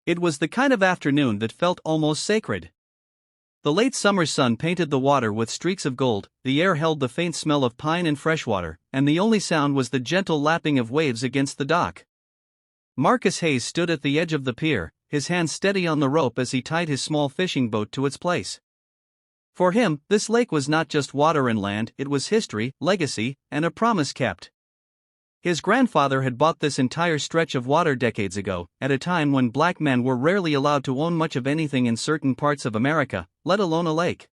It was the kind of afternoon that felt almost sacred. The late summer sun painted the water with streaks of gold, the air held the faint smell of pine and freshwater, and the only sound was the gentle lapping of waves against the dock. Marcus Hayes stood at the edge of the pier, his hand steady on the rope as he tied his small fishing boat to its place. For him, this lake was not just water and land, it was history, legacy, and a promise kept. His grandfather had bought this entire stretch of water decades ago, at a time when black men were rarely allowed to own much of anything in certain parts of America, let alone a lake.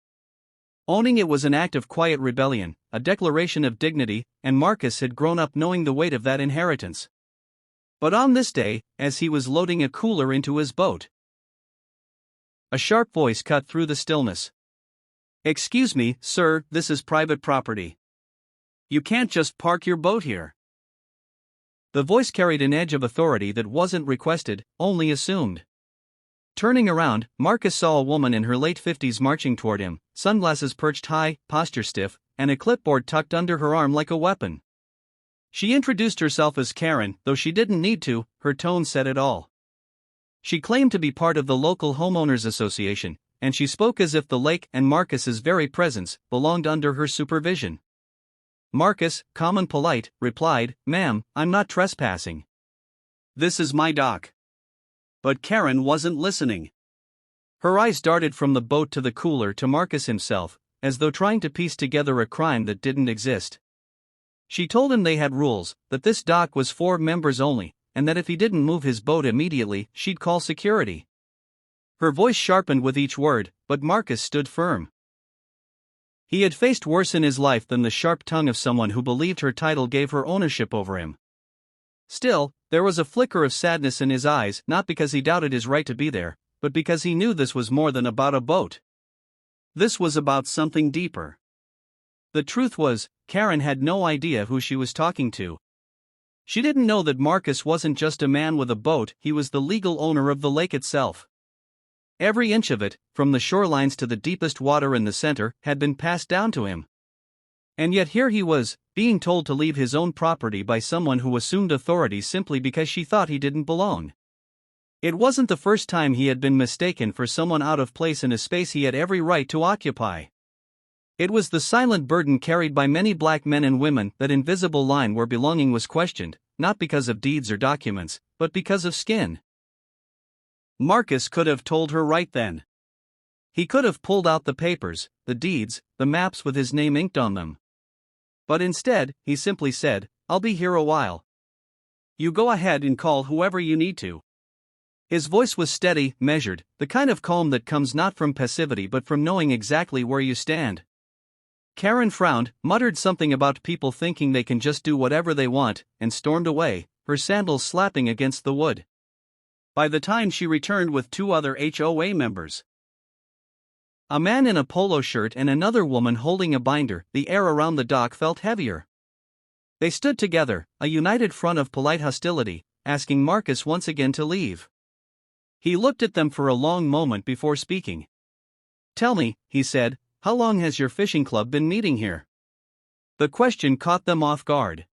Owning it was an act of quiet rebellion, a declaration of dignity, and Marcus had grown up knowing the weight of that inheritance. But on this day, as he was loading a cooler into his boat, a sharp voice cut through the stillness. "Excuse me, sir, this is private property. You can't just park your boat here." The voice carried an edge of authority that wasn't requested, only assumed. Turning around, Marcus saw a woman in her late 50s marching toward him, sunglasses perched high, posture stiff, and a clipboard tucked under her arm like a weapon. She introduced herself as Karen, though she didn't need to, her tone said it all. She claimed to be part of the local homeowners association, and she spoke as if the lake and Marcus's very presence belonged under her supervision. Marcus, calm and polite, replied, "Ma'am, I'm not trespassing. This is my dock." But Karen wasn't listening. Her eyes darted from the boat to the cooler to Marcus himself, as though trying to piece together a crime that didn't exist. She told him they had rules, that this dock was for members only, and that if he didn't move his boat immediately, she'd call security. Her voice sharpened with each word, but Marcus stood firm. He had faced worse in his life than the sharp tongue of someone who believed her title gave her ownership over him. Still, there was a flicker of sadness in his eyes, not because he doubted his right to be there, but because he knew this was more than about a boat. This was about something deeper. The truth was, Karen had no idea who she was talking to. She didn't know that Marcus wasn't just a man with a boat, he was the legal owner of the lake itself. Every inch of it, from the shorelines to the deepest water in the center, had been passed down to him. And yet here he was, being told to leave his own property by someone who assumed authority simply because she thought he didn't belong. It wasn't the first time he had been mistaken for someone out of place in a space he had every right to occupy. It was the silent burden carried by many black men and women, that invisible line where belonging was questioned, not because of deeds or documents, but because of skin. Marcus could have told her right then. He could have pulled out the papers, the deeds, the maps with his name inked on them. But instead, he simply said, "I'll be here a while. You go ahead and call whoever you need to." His voice was steady, measured, the kind of calm that comes not from passivity but from knowing exactly where you stand. Karen frowned, muttered something about people thinking they can just do whatever they want, and stormed away, her sandals slapping against the wood. By the time she returned with two other HOA members, a man in a polo shirt and another woman holding a binder, the air around the dock felt heavier. They stood together, a united front of polite hostility, asking Marcus once again to leave. He looked at them for a long moment before speaking. "Tell me," he said, "how long has your fishing club been meeting here?" The question caught them off guard.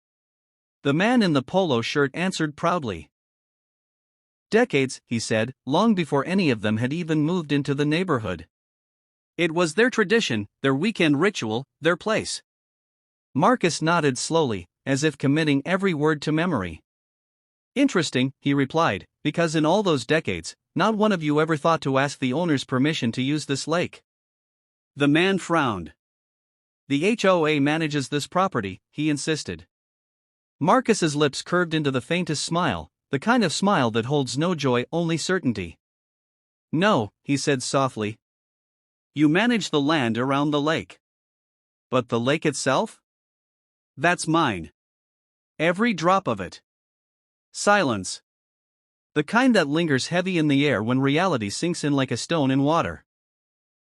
The man in the polo shirt answered proudly. "Decades," he said, long before any of them had even moved into the neighborhood. It was their tradition, their weekend ritual, their place. Marcus nodded slowly, as if committing every word to memory. "Interesting," he replied, "because in all those decades, not one of you ever thought to ask the owner's permission to use this lake." The man frowned. "The HOA manages this property," he insisted. Marcus's lips curved into the faintest smile, the kind of smile that holds no joy, only certainty. "No," he said softly. "You manage the land around the lake. But the lake itself? That's mine. Every drop of it." Silence. The kind that lingers heavy in the air when reality sinks in like a stone in water.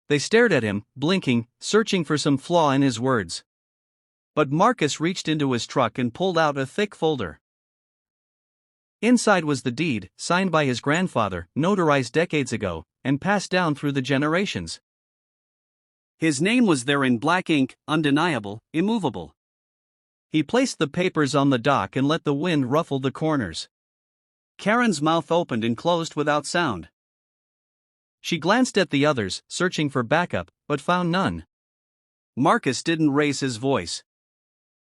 They stared at him, blinking, searching for some flaw in his words. But Marcus reached into his truck and pulled out a thick folder. Inside was the deed, signed by his grandfather, notarized decades ago, and passed down through the generations. His name was there in black ink, undeniable, immovable. He placed the papers on the dock and let the wind ruffle the corners. Karen's mouth opened and closed without sound. She glanced at the others, searching for backup, but found none. Marcus didn't raise his voice.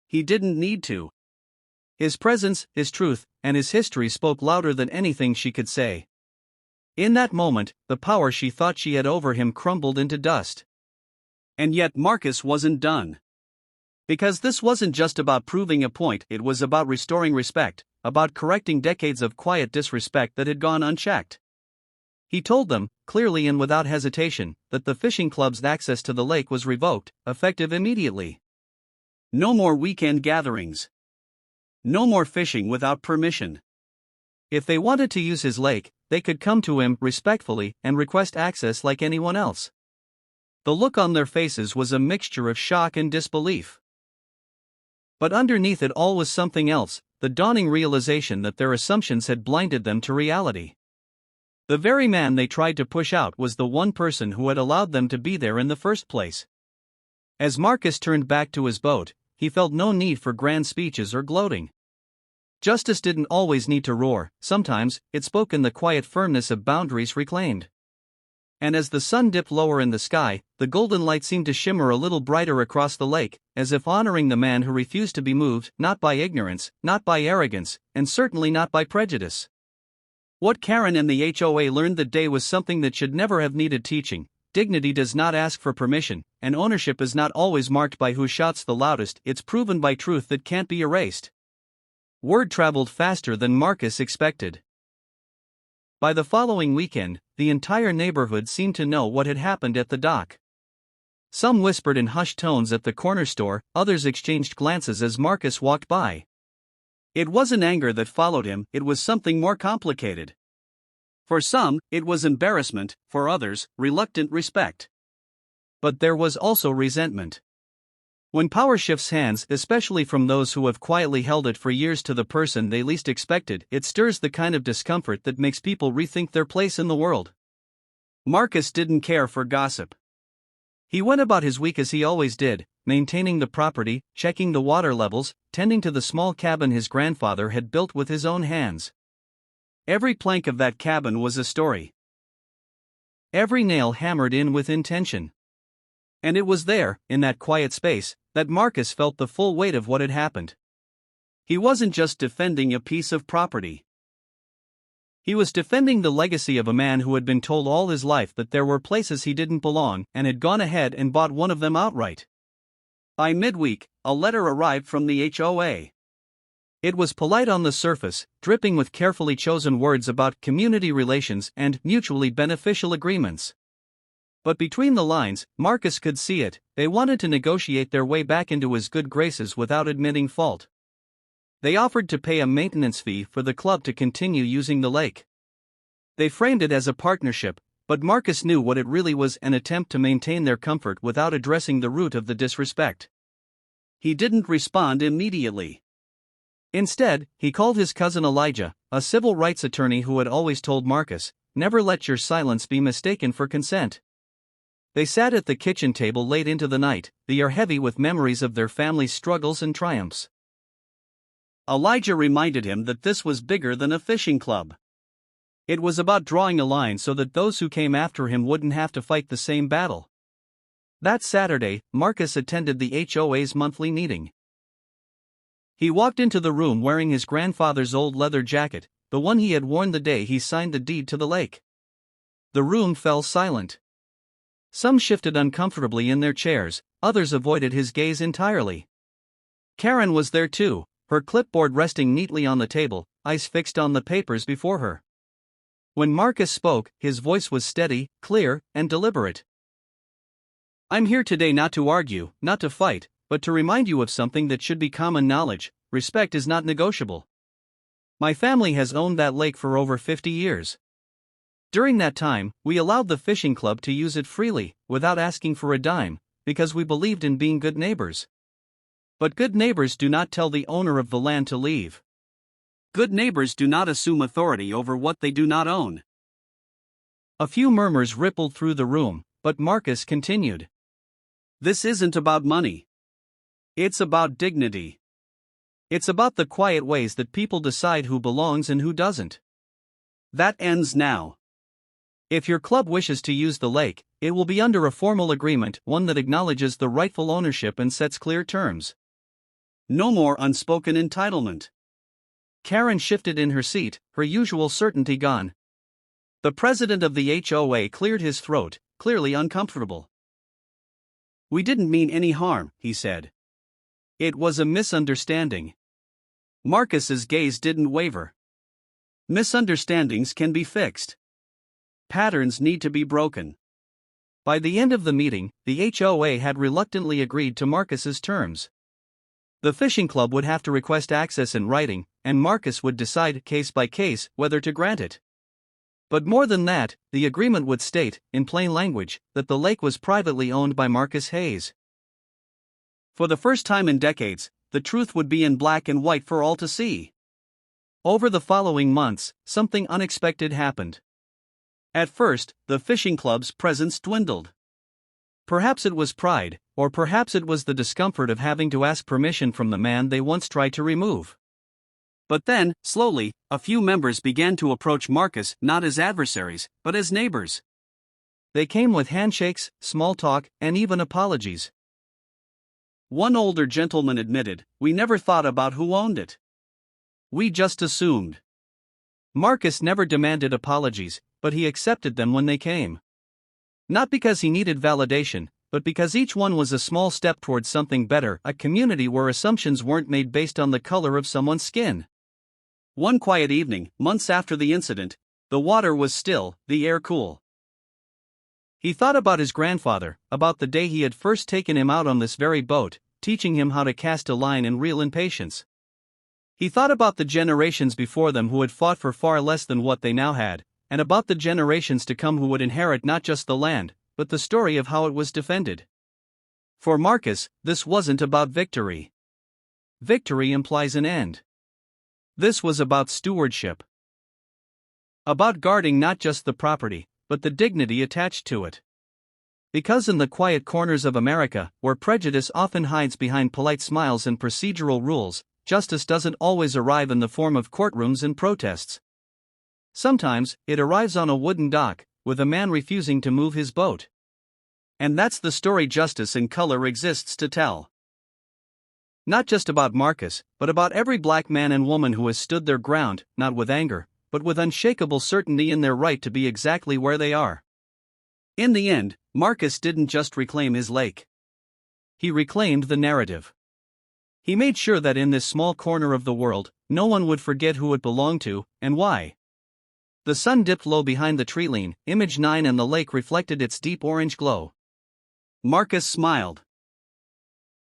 He didn't need to. His presence, his truth, and his history spoke louder than anything she could say. In that moment, the power she thought she had over him crumbled into dust. And yet Marcus wasn't done. Because this wasn't just about proving a point, it was about restoring respect, about correcting decades of quiet disrespect that had gone unchecked. He told them, clearly and without hesitation, that the fishing club's access to the lake was revoked, effective immediately. No more weekend gatherings. No more fishing without permission. If they wanted to use his lake, they could come to him respectfully and request access like anyone else. The look on their faces was a mixture of shock and disbelief. But underneath it all was something else, the dawning realization that their assumptions had blinded them to reality. The very man they tried to push out was the one person who had allowed them to be there in the first place. As Marcus turned back to his boat, he felt no need for grand speeches or gloating. Justice didn't always need to roar, sometimes it spoke in the quiet firmness of boundaries reclaimed. And as the sun dipped lower in the sky, the golden light seemed to shimmer a little brighter across the lake, as if honoring the man who refused to be moved, not by ignorance, not by arrogance, and certainly not by prejudice. What Karen and the HOA learned that day was something that should never have needed teaching. Dignity does not ask for permission, and ownership is not always marked by who shouts the loudest, it's proven by truth that can't be erased. Word traveled faster than Marcus expected. By the following weekend, the entire neighborhood seemed to know what had happened at the dock. Some whispered in hushed tones at the corner store, others exchanged glances as Marcus walked by. It wasn't anger that followed him, it was something more complicated. For some, it was embarrassment, for others, reluctant respect. But there was also resentment. When power shifts hands, especially from those who have quietly held it for years to the person they least expected, it stirs the kind of discomfort that makes people rethink their place in the world. Marcus didn't care for gossip. He went about his week as he always did, maintaining the property, checking the water levels, tending to the small cabin his grandfather had built with his own hands. Every plank of that cabin was a story. Every nail hammered in with intention. And it was there, in that quiet space, that Marcus felt the full weight of what had happened. He wasn't just defending a piece of property. He was defending the legacy of a man who had been told all his life that there were places he didn't belong and had gone ahead and bought one of them outright. By midweek, a letter arrived from the HOA. It was polite on the surface, dripping with carefully chosen words about community relations and mutually beneficial agreements. But between the lines, Marcus could see it, they wanted to negotiate their way back into his good graces without admitting fault. They offered to pay a maintenance fee for the club to continue using the lake. They framed it as a partnership, but Marcus knew what it really was, an attempt to maintain their comfort without addressing the root of the disrespect. He didn't respond immediately. Instead, he called his cousin Elijah, a civil rights attorney who had always told Marcus, "Never let your silence be mistaken for consent." They sat at the kitchen table late into the night, the air heavy with memories of their family's struggles and triumphs. Elijah reminded him that this was bigger than a fishing club. It was about drawing a line so that those who came after him wouldn't have to fight the same battle. That Saturday, Marcus attended the HOA's monthly meeting. He walked into the room wearing his grandfather's old leather jacket, the one he had worn the day he signed the deed to the lake. The room fell silent. Some shifted uncomfortably in their chairs, others avoided his gaze entirely. Karen was there too, her clipboard resting neatly on the table, eyes fixed on the papers before her. When Marcus spoke, his voice was steady, clear, and deliberate. "I'm here today not to argue, not to fight, but to remind you of something that should be common knowledge: respect is not negotiable. My family has owned that lake for over 50 years. During that time, we allowed the fishing club to use it freely, without asking for a dime, because we believed in being good neighbors. But good neighbors do not tell the owner of the land to leave. Good neighbors do not assume authority over what they do not own." A few murmurs rippled through the room, but Marcus continued. "This isn't about money. It's about dignity. It's about the quiet ways that people decide who belongs and who doesn't. That ends now. If your club wishes to use the lake, it will be under a formal agreement, one that acknowledges the rightful ownership and sets clear terms. No more unspoken entitlement. Karen shifted in her seat, her usual certainty gone. The president of the HOA cleared his throat, clearly uncomfortable. "We didn't mean any harm," he said. "It was a misunderstanding." Marcus's gaze didn't waver. Misunderstandings can be fixed. Patterns need to be broken. By the end of the meeting, the HOA had reluctantly agreed to Marcus's terms. The fishing club would have to request access in writing, and Marcus would decide case by case whether to grant it. But more than that, the agreement would state, in plain language, that the lake was privately owned by Marcus Hayes. For the first time in decades, the truth would be in black and white for all to see. Over the following months, something unexpected happened. At first, the fishing club's presence dwindled. Perhaps it was pride, or perhaps it was the discomfort of having to ask permission from the man they once tried to remove. But then, slowly, a few members began to approach Marcus not as adversaries, but as neighbors. They came with handshakes, small talk, and even apologies. One older gentleman admitted, "We never thought about who owned it. We just assumed." Marcus never demanded apologies, but he accepted them when they came. Not because he needed validation, but because each one was a small step towards something better, a community where assumptions weren't made based on the color of someone's skin. One quiet evening, months after the incident, the water was still, the air cool. He thought about his grandfather, about the day he had first taken him out on this very boat, teaching him how to cast a line and reel in patience. He thought about the generations before them who had fought for far less than what they now had, and about the generations to come who would inherit not just the land, but the story of how it was defended. For Marcus, this wasn't about victory. Victory implies an end. This was about stewardship. About guarding not just the property, but the dignity attached to it. Because in the quiet corners of America, where prejudice often hides behind polite smiles and procedural rules, justice doesn't always arrive in the form of courtrooms and protests. Sometimes, it arrives on a wooden dock, with a man refusing to move his boat. And that's the story Justice in Color exists to tell. Not just about Marcus, but about every black man and woman who has stood their ground, not with anger, but with unshakable certainty in their right to be exactly where they are. In the end, Marcus didn't just reclaim his lake. He reclaimed the narrative. He made sure that in this small corner of the world, no one would forget who it belonged to, and why. The sun dipped low behind the tree-line, image 9, and the lake reflected its deep orange glow. Marcus smiled.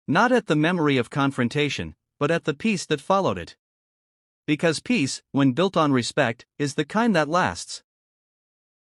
Not at the memory of confrontation, but at the peace that followed it. Because peace, when built on respect, is the kind that lasts.